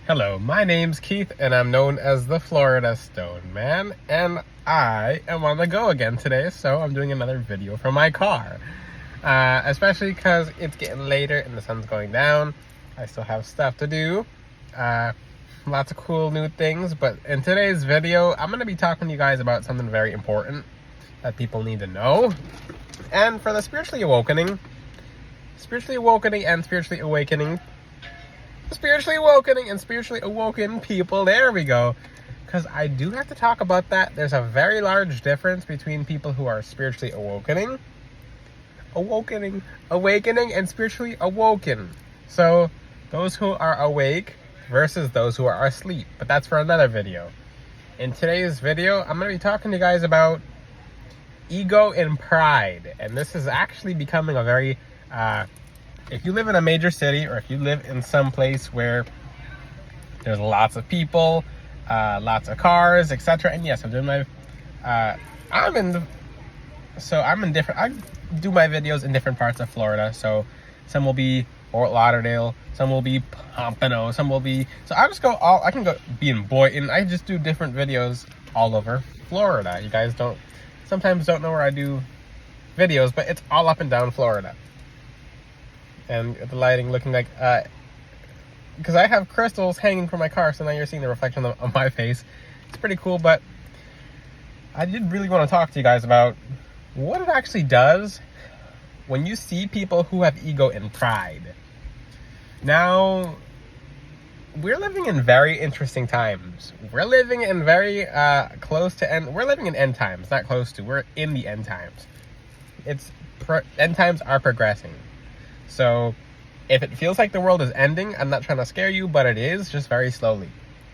Hello, my name's Keith, and I'm known as the Florida Stone Man, and I am on the go again today, so I'm doing another video from my car. Especially because it's getting later and the sun's going down. I still have stuff to do. Lots of cool new things, but in today's video, I'm going to be talking to you guys about something very important that people need to know. And for the spiritually awakening and spiritually awoken people, there we go, because I do have to talk about that. There's a very large difference between people who are spiritually awakening and spiritually awoken. So those who are awake versus those who are asleep, but that's for another video. In today's video, I'm going to be talking to you guys about ego and pride, and this is actually becoming a very if you live in a major city, or if you live in some place where there's lots of people, lots of cars, etc. And yes, I'm doing my I do my videos in different parts of Florida. So some will be Fort Lauderdale, some will be Pompano, some will be, so I can go be in Boynton. I just do different videos all over Florida. You guys sometimes don't know where I do videos, but it's all up and down Florida. And the lighting looking like, because I have crystals hanging from my car, so now you're seeing the reflection of my face. It's pretty cool, but I did really want to talk to you guys about what it actually does when you see people who have ego and pride. Now, we're living in very interesting times. We're living in very we're living in end times, not close to, we're in the end times. End times are progressing. So if it feels like the world is ending, I'm not trying to scare you, but it is, just very slowly.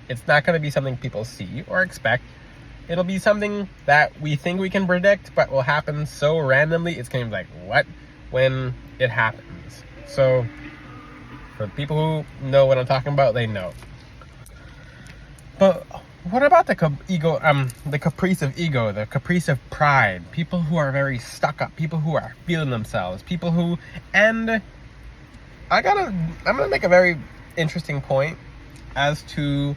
It's not going to be something people see or expect. It'll be something that we think we can predict, but will happen so randomly, it's going to be like, what? When it happens. So for people who know what I'm talking about, they know. But what about the caprice of ego, the caprice of pride? People who are very stuck up, people who are feeling themselves, people who, and I'm gonna make a very interesting point as to,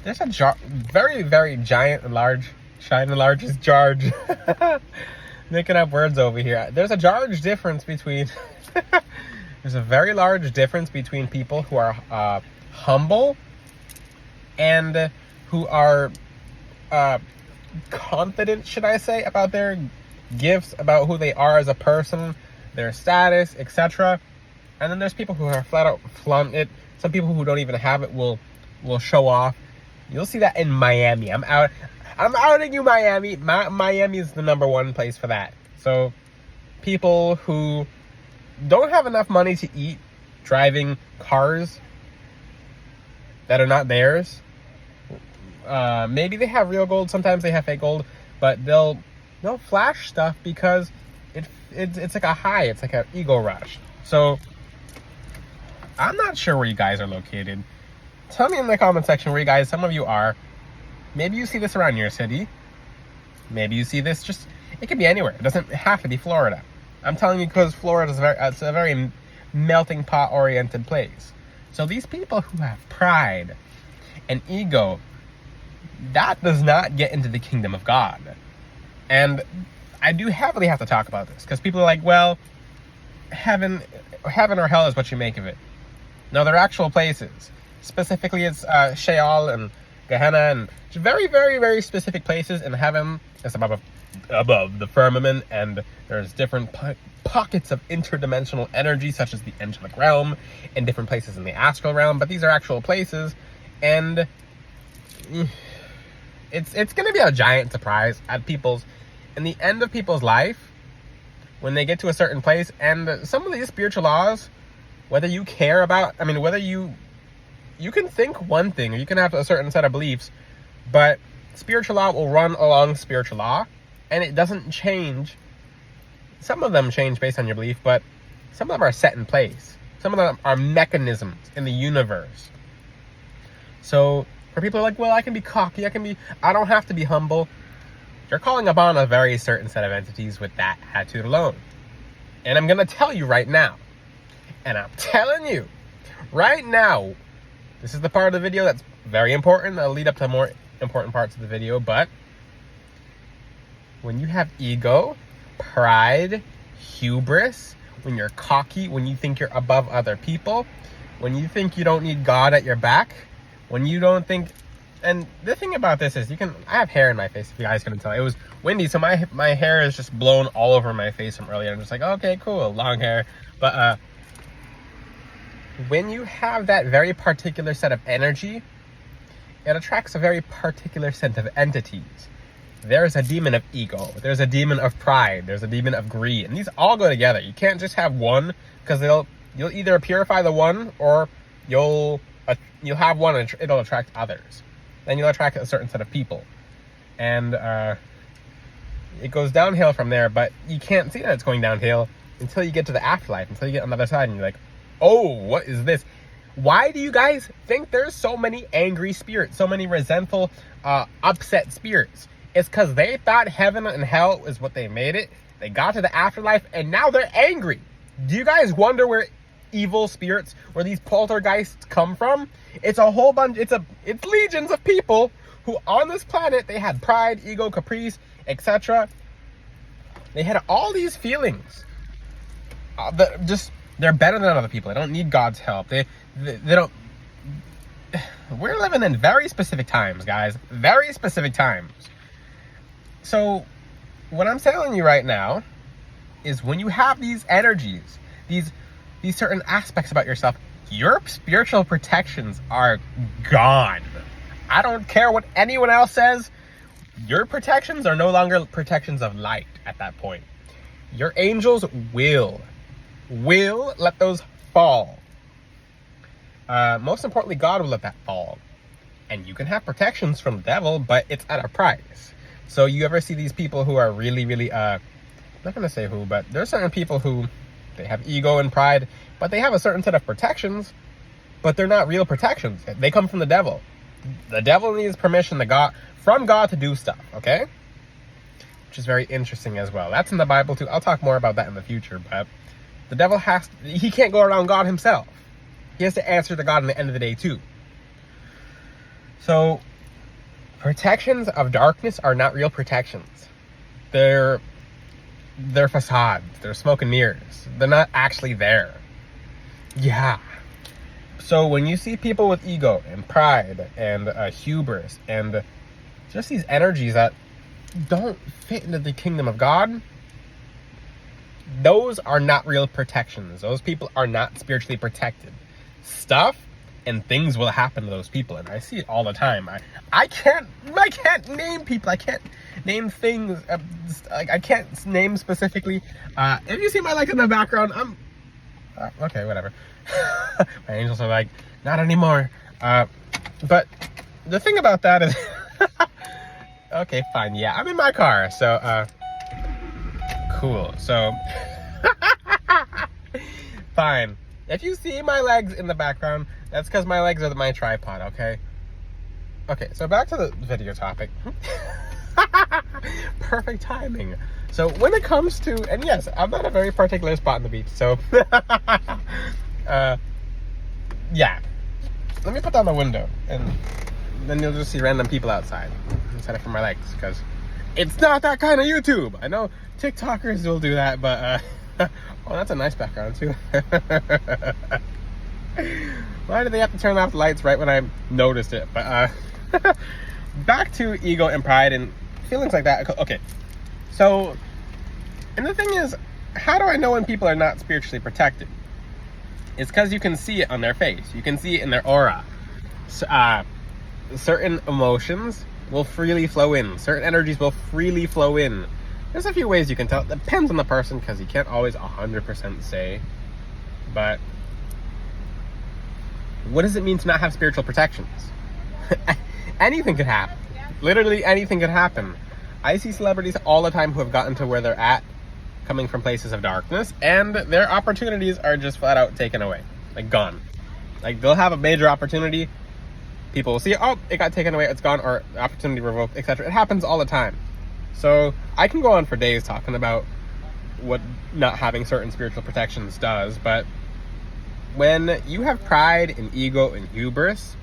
there's a very, very giant and large, shine the largest charge. Making up words over here. There's a large difference between, there's a very large difference between people who are humble and who are confident, should I say, about their gifts, about who they are as a person, their status, etc. And then there's people who are flat out flaunt it. Some people who don't even have it will show off. You'll see that in Miami. I'm outing you, Miami. Miami is the #1 place for that. So people who don't have enough money to eat, driving cars that are not theirs. Maybe they have real gold, sometimes they have fake gold, but they'll flash stuff because it's like a high, it's like an ego rush. So I'm not sure where you guys are located. Tell me in the comment section where some of you are. Maybe you see this around your city. Maybe you see this it could be anywhere. It doesn't have to be Florida. I'm telling you because Florida is a very melting pot oriented place. So these people who have pride and ego, that does not get into the kingdom of God. And I do heavily have to talk about this because people are like, well, heaven or hell is what you make of it. No, they're actual places. Specifically, it's Sheol and Gehenna, and very, very, very specific places. In heaven, it's above the firmament, and there's different pockets of interdimensional energy, such as the angelic realm, and different places in the astral realm. But these are actual places, and it's going to be a giant surprise in the end of people's life when they get to a certain place. And some of these spiritual laws, whether you care about, whether you can think one thing, or you can have a certain set of beliefs, but spiritual law will run along spiritual law, and it doesn't change. Some of them change based on your belief, but some of them are set in place. Some of them are mechanisms in the universe. So for people who are like, well, I can be cocky, I don't have to be humble. You're calling upon a very certain set of entities with that attitude alone. And I'm going to tell you right now, and I'm telling you right now, This is the part of the video that's very important. That'll lead up to more important parts of the video. But when you have ego, pride, hubris, when you're cocky, when you think you're above other people, when you think you don't need God at your back, when you don't think... And the thing about this is, I have hair in my face, if you guys couldn't tell. It was windy, so my hair is just blown all over my face from earlier. I'm just like, okay, cool, long hair. But when you have that very particular set of energy, it attracts a very particular set of entities. There's a demon of ego. There's a demon of pride. There's a demon of greed. And these all go together. You can't just have one, because you'll either purify the one, or you'll have one and it'll attract others. Then you'll attract a certain set of people. And it goes downhill from there, but you can't see that it's going downhill until you get to the afterlife, until you get on the other side and you're like, oh, what is this? Why do you guys think there's so many angry spirits, so many resentful, upset spirits? It's because they thought heaven and hell is what they made it. They got to the afterlife and now they're angry. Do you guys wonder where evil spirits, where these poltergeists come from? It's a whole bunch, it's legions of people who on this planet, they had pride, ego, caprice, etc. They had all these feelings. They're better than other people. They don't need God's help. They don't... We're living in very specific times, guys. Very specific times. So, what I'm telling you right now is when you have these energies, these certain aspects about yourself, your spiritual protections are gone. I don't care what anyone else says. Your protections are no longer protections of light at that point. Your angels will let those fall. Most importantly, God will let that fall. And you can have protections from the devil, but it's at a price. So you ever see these people who are really, really, I'm not going to say who, but there's certain people who, they have ego and pride, but they have a certain set of protections, but they're not real protections. They come from the devil. The devil needs permission from God to do stuff, okay? Which is very interesting as well. That's in the Bible too. I'll talk more about that in the future, but the devil he can't go around God himself. He has to answer to God in the end of the day too. So, protections of darkness are not real protections. They're facades. They're smoke and mirrors. They're not actually there. Yeah. So when you see people with ego and pride and hubris and just these energies that don't fit into the kingdom of God, those are not real protections. Those people are not spiritually protected. Stuff and things will happen to those people, and I see it all the time. I can't name people. I can't name things. I can't name specifically. If you see my legs in the background, I'm okay. Whatever. My angels are like, not anymore. But the thing about that is, okay, fine. Yeah, I'm in my car, so cool. So fine. If you see my legs in the background, that's because my legs are my tripod, okay? Okay, so back to the video topic. Perfect timing. So when it comes to, and yes, I'm at a very particular spot on the beach, so yeah. Let me put down the window, and then you'll just see random people outside instead of from my legs, because it's not that kind of YouTube. I know TikTokers will do that, but oh, that's a nice background too. Why do they have to turn off the lights right when I noticed it? But back to ego and pride and feelings like that. Okay, so, and the thing is, how do I know when people are not spiritually protected? It's because you can see it on their face. You can see it in their aura. Certain emotions will freely flow in. Certain energies will freely flow in. There's a few ways you can tell. It depends on the person, because you can't always 100% say. But what does it mean to not have spiritual protections? Anything could happen. Literally anything could happen. I see celebrities all the time who have gotten to where they're at, coming from places of darkness, and their opportunities are just flat out taken away. Like, gone. Like, they'll have a major opportunity. People will see, oh, it got taken away, it's gone, or opportunity revoked, etc. It happens all the time. So I can go on for days talking about what not having certain spiritual protections does, but when you have pride and ego and hubris,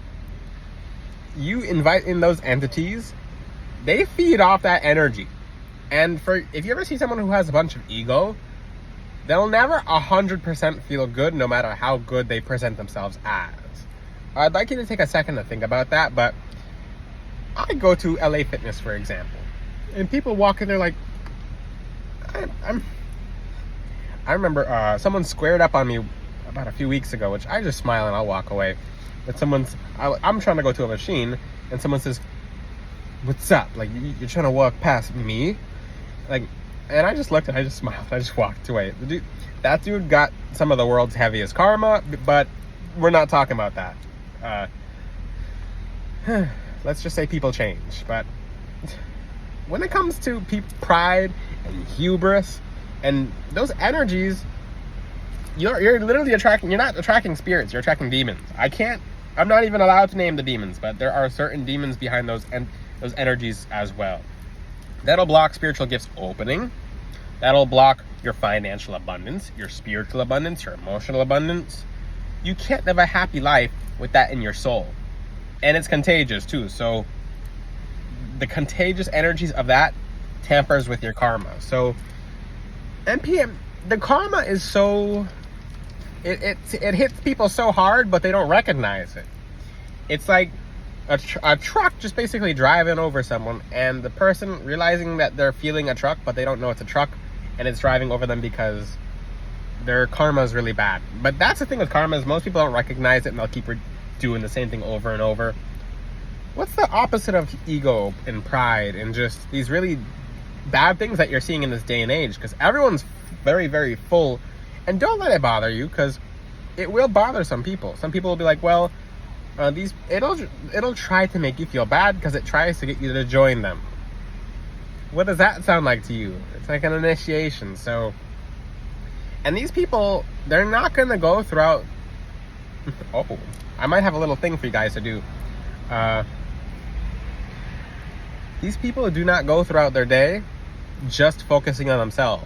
you invite in those entities, they feed off that energy. And if you ever see someone who has a bunch of ego, they'll never 100% feel good no matter how good they present themselves as. I'd like you to take a second to think about that, but I go to LA Fitness, for example, and people walk in there like, I remember someone squared up on me about a few weeks ago, which I just smile and I'll walk away. But I'm trying to go to a machine, and someone says, "What's up? Like, you're trying to walk past me?" Like, and I just looked and I just smiled. I just walked away. That dude got some of the world's heaviest karma, but we're not talking about that. Let's just say people change. But when it comes to pride and hubris and those energies, you're literally attracting. You're not attracting spirits. You're attracting demons. I'm not even allowed to name the demons, but there are certain demons behind those energies as well. That'll block spiritual gifts opening. That'll block your financial abundance, your spiritual abundance, your emotional abundance. You can't live a happy life with that in your soul. And it's contagious too. So the contagious energies of that tampers with your karma. So NPM, the karma is so, it hits people so hard, but they don't recognize it. It's like a truck just basically driving over someone, and the person realizing that they're feeling a truck, but they don't know it's a truck, and it's driving over them because their karma is really bad. But that's the thing with karma, is most people don't recognize it, and they'll keep doing the same thing over and over. What's the opposite of ego and pride and just these really bad things that you're seeing in this day and age? Because everyone's very, very full, and don't let it bother you, because it will bother some people. Some people will be like, well, it'll try to make you feel bad because it tries to get you to join them. What does that sound like to you? It's like an initiation. So, and these people, they're not going to go throughout. Oh, I might have a little thing for you guys to do. These people do not go throughout their day just focusing on themselves.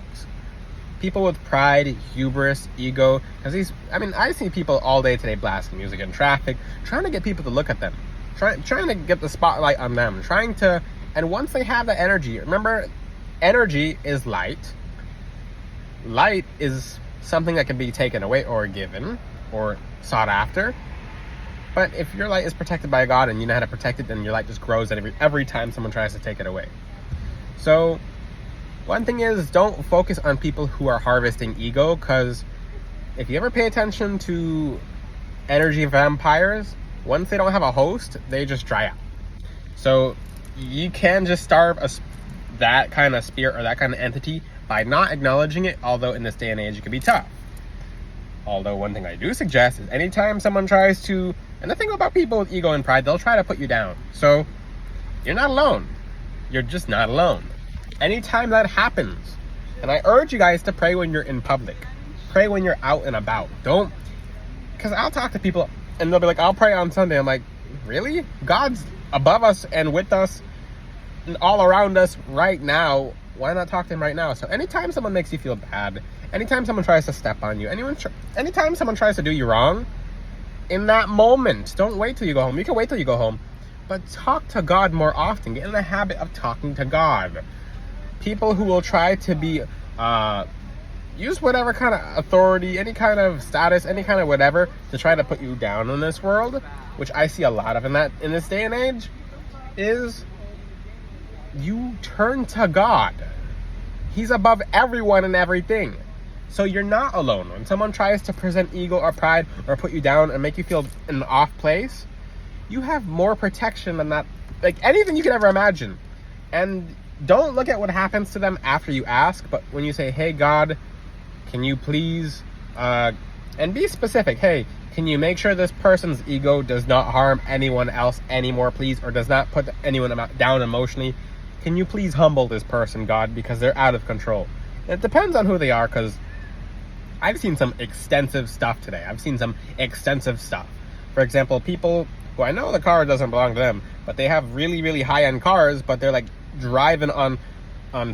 People with pride, hubris, ego, because I see people all day today blasting music in traffic, trying to get people to look at them, trying to get the spotlight on them, and once they have the energy, remember, energy is light. Light is something that can be taken away or given or sought after. But if your light is protected by God and you know how to protect it, then your light just grows every time someone tries to take it away. So one thing is, don't focus on people who are harvesting ego, because if you ever pay attention to energy vampires, once they don't have a host, they just dry up. So you can just starve that kind of spirit or that kind of entity by not acknowledging it, although in this day and age it can be tough. Although one thing I do suggest is anytime someone tries to, and the thing about people with ego and pride, they'll try to put you down. So you're not alone. You're just not alone. Anytime that happens, and I urge you guys to pray when you're in public. Pray when you're out and about. Don't, because I'll talk to people and they'll be like, I'll pray on Sunday. I'm like, really? God's above us and with us and all around us right now. Why not talk to him right now? So anytime someone makes you feel bad, anytime someone tries to step on you, anytime someone tries to do you wrong, in that moment, don't wait till you go home. You can wait till you go home, but talk to God more often. Get in the habit of talking to God. People who will try to be, use whatever kind of authority, any kind of status, any kind of whatever to try to put you down in this world, which I see a lot of in this day and age, is you turn to God. He's above everyone and everything. So you're not alone. When someone tries to present ego or pride or put you down and make you feel in an off place, you have more protection than that, like anything you could ever imagine. And don't look at what happens to them after you ask, but when you say, hey, God, can you please, and be specific, hey, can you make sure this person's ego does not harm anyone else anymore, please, or does not put anyone down emotionally? Can you please humble this person, God, because they're out of control? And it depends on who they are, because I've seen some extensive stuff today. For example, people who I know the car doesn't belong to them, but they have really, really high-end cars, but they're like driving on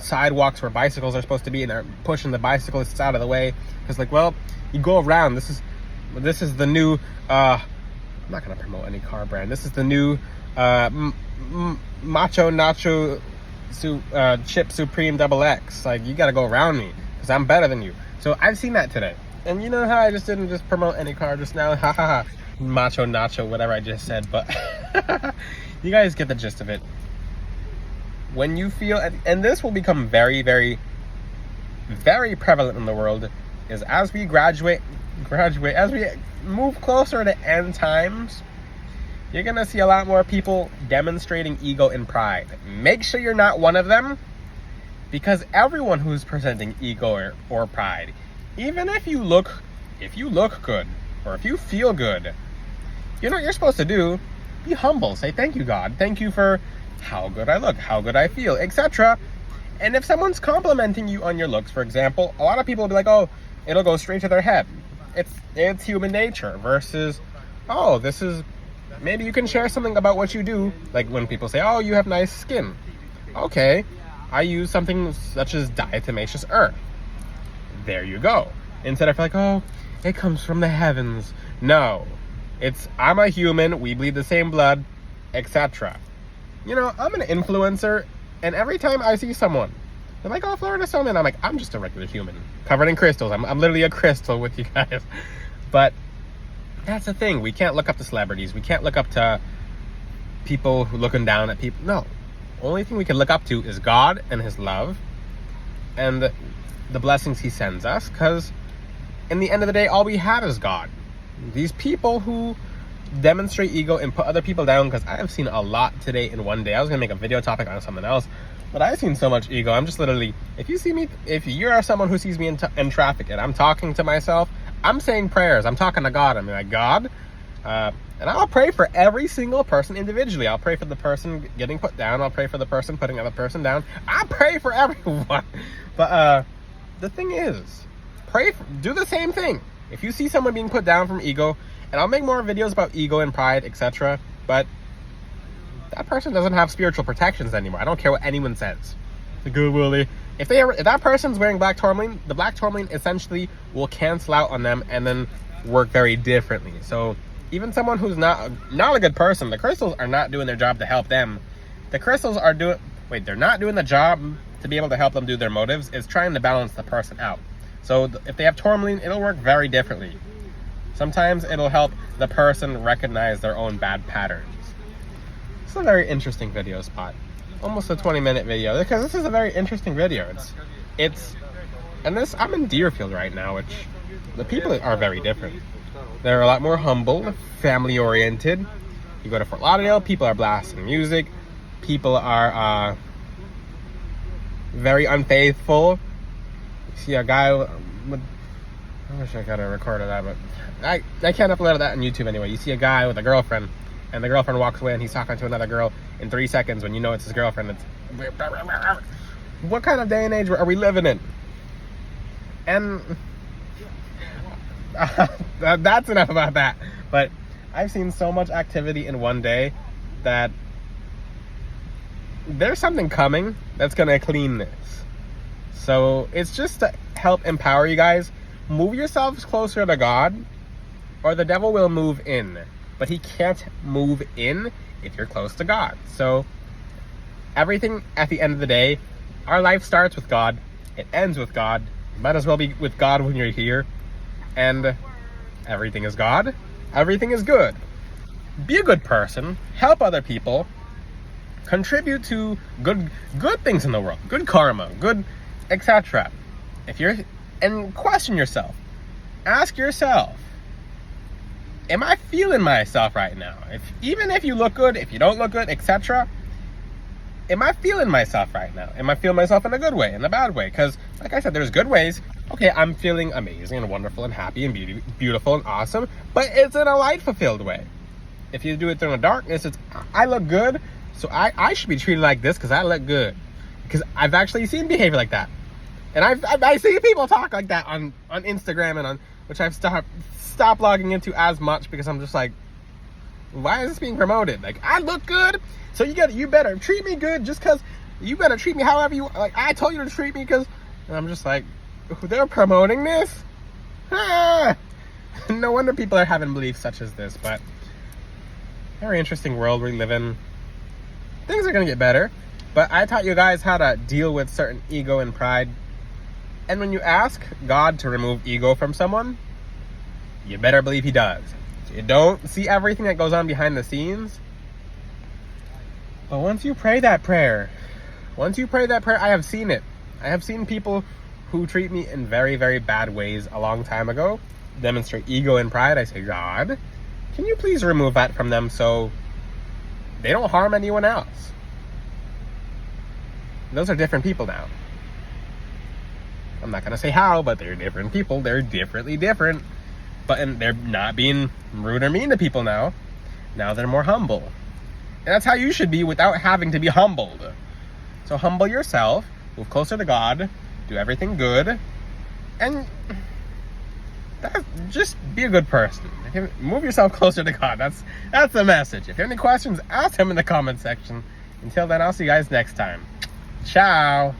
sidewalks where bicycles are supposed to be, and they're pushing the bicyclists out of the way. Because like, well, you go around, this is This is the new, I'm not going to promote any car brand. This is the new Macho Nacho Chip Supreme XX. Like, you got to go around me because I'm better than you. So I've seen that today. And you know how I just didn't just promote any car just now? Ha ha ha. Macho Nacho, whatever I just said. But you guys get the gist of it. When you feel, and this will become very, very, very prevalent in the world, is as we graduate, as we move closer to end times, you're going to see a lot more people demonstrating ego and pride. Make sure you're not one of them, because everyone who's presenting ego or pride, even if you look good, or if you feel good, you know what you're supposed to do? Be humble. Say, thank you, God. Thank you for how good I look, how good I feel, etc. And if someone's complimenting you on your looks, for example, a lot of people will be like, oh, it'll go straight to their head. It's human nature versus, oh, this is, maybe you can share something about what you do. Like when people say, oh, you have nice skin. Okay, I use something such as diatomaceous earth. There you go. Instead of like, oh, it comes from the heavens. No, it's, I'm a human, we bleed the same blood, etc. You know, I'm an influencer, and every time I see someone, they're like, oh, Florida Snowman, I'm like, I'm just a regular human, covered in crystals. I'm literally a crystal with you guys. But that's the thing. We can't look up to celebrities. We can't look up to people who looking down at people. No. Only thing we can look up to is God and his love and the blessings he sends us, because in the end of the day, all we have is God. These people who demonstrate ego and put other people down, because I have seen a lot today in one day. I was going to make a video topic on something else, but I've seen so much ego. I'm just literally, if you are someone who sees me in traffic and I'm talking to myself, I'm saying prayers. I'm talking to God. I'm like, God, and I'll pray for every single person individually. I'll pray for the person getting put down. I'll pray for the person putting other person down. I pray for everyone. But the thing is, do the same thing. If you see someone being put down from ego, and I'll make more videos about ego and pride, etc., but that person doesn't have spiritual protections anymore. I don't care what anyone says. The good Willie. If that person's wearing black tourmaline, the black tourmaline essentially will cancel out on them and then work very differently. So even someone who's not a good person, the crystals are not doing their job to help them. The crystals are they're not doing the job to be able to help them do their motives. It's trying to balance the person out. So if they have tourmaline, it'll work very differently. Sometimes it'll help the person recognize their own bad patterns. It's a very interesting video spot. Almost a 20-minute video, because this is a very interesting video. I'm in Deerfield right now, which the people are very different. They're a lot more humble, family-oriented. You go to Fort Lauderdale, people are blasting music. People are very unfaithful. You see a guy with, I wish I could have recorded that, but I can't upload that on YouTube anyway. You see a guy with a girlfriend, and the girlfriend walks away and he's talking to another girl in 3 seconds when you know it's his girlfriend. What kind of day and age are we living in? And that's enough about that. But I've seen so much activity in one day that there's something coming that's going to clean this. So it's just to help empower you guys. Move yourselves closer to God, or the devil will move in. But he can't move in if you're close to God. So everything at the end of the day, our life starts with God. It ends with God. You might as well be with God when you're here. And everything is God. Everything is good. Be a good person. Help other people. Contribute to good things in the world. Good karma. Good, etc. And question yourself. Ask yourself, am I feeling myself right now? Even if you look good, if you don't look good, etc. Am I feeling myself right now? Am I feeling myself in a good way, in a bad way? Because, like I said, there's good ways. Okay, I'm feeling amazing and wonderful and happy and beautiful and awesome, but it's in a light-fulfilled way. If you do it through the darkness, it's, I look good, so I should be treated like this because I look good. Because I've actually seen behavior like that. And I see people talk like that on Instagram, and which I've stopped logging into as much, because I'm just like, why is this being promoted? Like, I look good, so you better treat me good, just because you better treat me however you, like, I told you to treat me, because, and I'm just like, they're promoting this? No wonder people are having beliefs such as this, but very interesting world we live in. Things are going to get better, but I taught you guys how to deal with certain ego and pride. And when you ask God to remove ego from someone, you better believe he does. You don't see everything that goes on behind the scenes. But once you pray that prayer, I have seen it. I have seen people who treat me in very, very bad ways a long time ago demonstrate ego and pride. I say, God, can you please remove that from them so they don't harm anyone else? Those are different people now. I'm not going to say how, but they're different people. They're differently different. And they're not being rude or mean to people now. Now they're more humble. And that's how you should be without having to be humbled. So humble yourself, move closer to God, do everything good, and just be a good person. Move yourself closer to God. That's the message. If you have any questions, ask him in the comment section. Until then, I'll see you guys next time. Ciao.